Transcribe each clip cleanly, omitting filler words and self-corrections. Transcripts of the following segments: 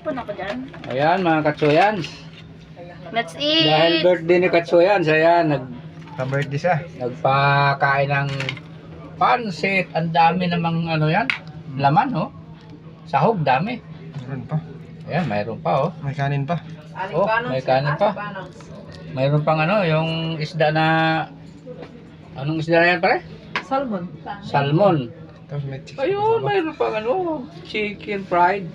Spoon ako dyan. Ayan mga Katsoyans. Let's eat! Dahil birthday ni Katsoyans, ayan, Pa-birthday siya. nagpakain ng pansit. Ang dami namang ano yan, laman, oh. Sahog, dami. Meron pa. Ayan, mayroon pa, oh. May kanin pa. Oh, may kanin pa. Mayroon pang ano, yung isda na... Anong isda na yan, pare? Salmon. Salmon. Tapos may chicken. Ayun, mayroon pang ano, chicken fried.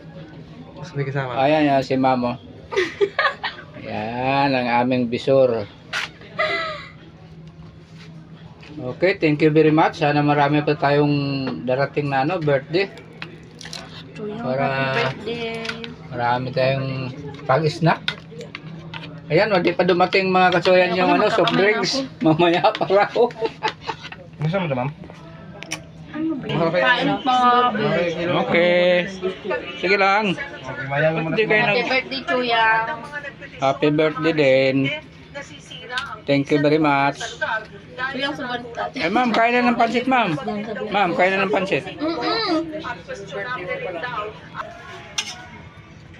Tapos may kasama. Ayan, yan, si Mamo. Ayan, ang aming bisor. Okay, thank you very much. Sana marami pa tayong darating na ano, birthday. Para Birthday. marami tayong pag-snack. Ayan, hindi pa dumating mga Katsoyan yung ano, soft drinks. Mamaya para ako. Gusto mo ito, ma'am? Kain po. Okay. Sige lang. Okay, maya mo muna. Hindi kayo Happy nag... birthday, Kuya. Happy birthday din. Thank you very much. Kuya, suban natin. Eh ma'am, kain na ng pansit ma'am. Ma'am, kain na ng pansit.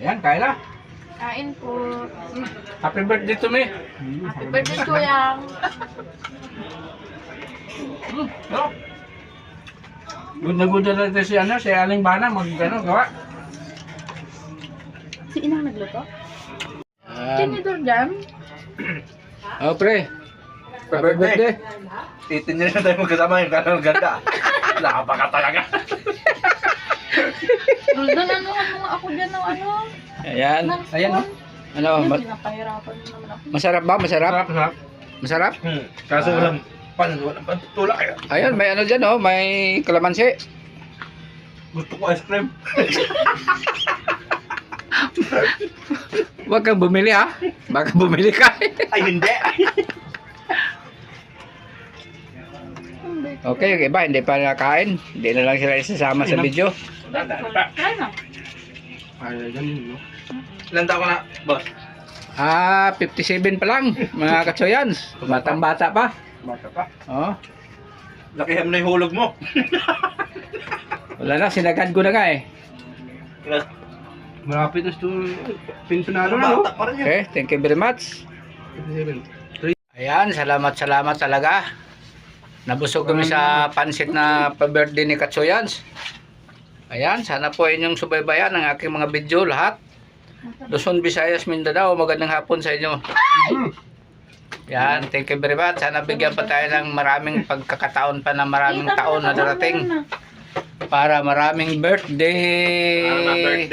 Ayan, kain na. Kain po. Happy birthday to me. Happy birthday, Kuya. No? Good na good na natin si ano, si Aling Bana mag ano, gawa. Si Inang nagluto? Ayan. Tinidor dyan? Oh, pre. Happy birthday. Titin niya na tayo magkasama yung kanang ganda. Nakapaka talaga. Roldan, ano ako dyan ng ano? Ayan. Ayan, oh. Ano, Pinapahirapan mo naman ako. masarap ba? Masarap? Sarap. Masarap? Kaso walang tulak eh. Ayan, may ano dyan, oh. May kalamansi. Gusto ko ice cream. Huwag kang bumili, ha? Baka bumili ka. Ay, hindi. Okay, yung iba, hindi pa nakain. Hindi na lang sila isasama sa video. Try na. Ay, ganun, no? Ilan taon ka na, boss? 57 pa lang, mga Katsoyans. Batang-bata pa. Bata pa. Oh. Lakihan mo na yung hulog mo. Wala na, sinagad ko na nga eh. Malapit na ito. Pensionado na, no? Bata pa rin yun. Okay, thank you very much. 57. Ayan, salamat talaga. Nabusog kami sa pansit na pa-birthday ni Katsoyans. Ayan, sana po inyong subaybayan ang aking mga video lahat. Luzon, Visayas, Mindanao, magandang hapon sa inyo. Yan, thank you very much. Sana bigyan pa tayo ng maraming pagkakataon pa na maraming taon na darating. Para maraming birthday.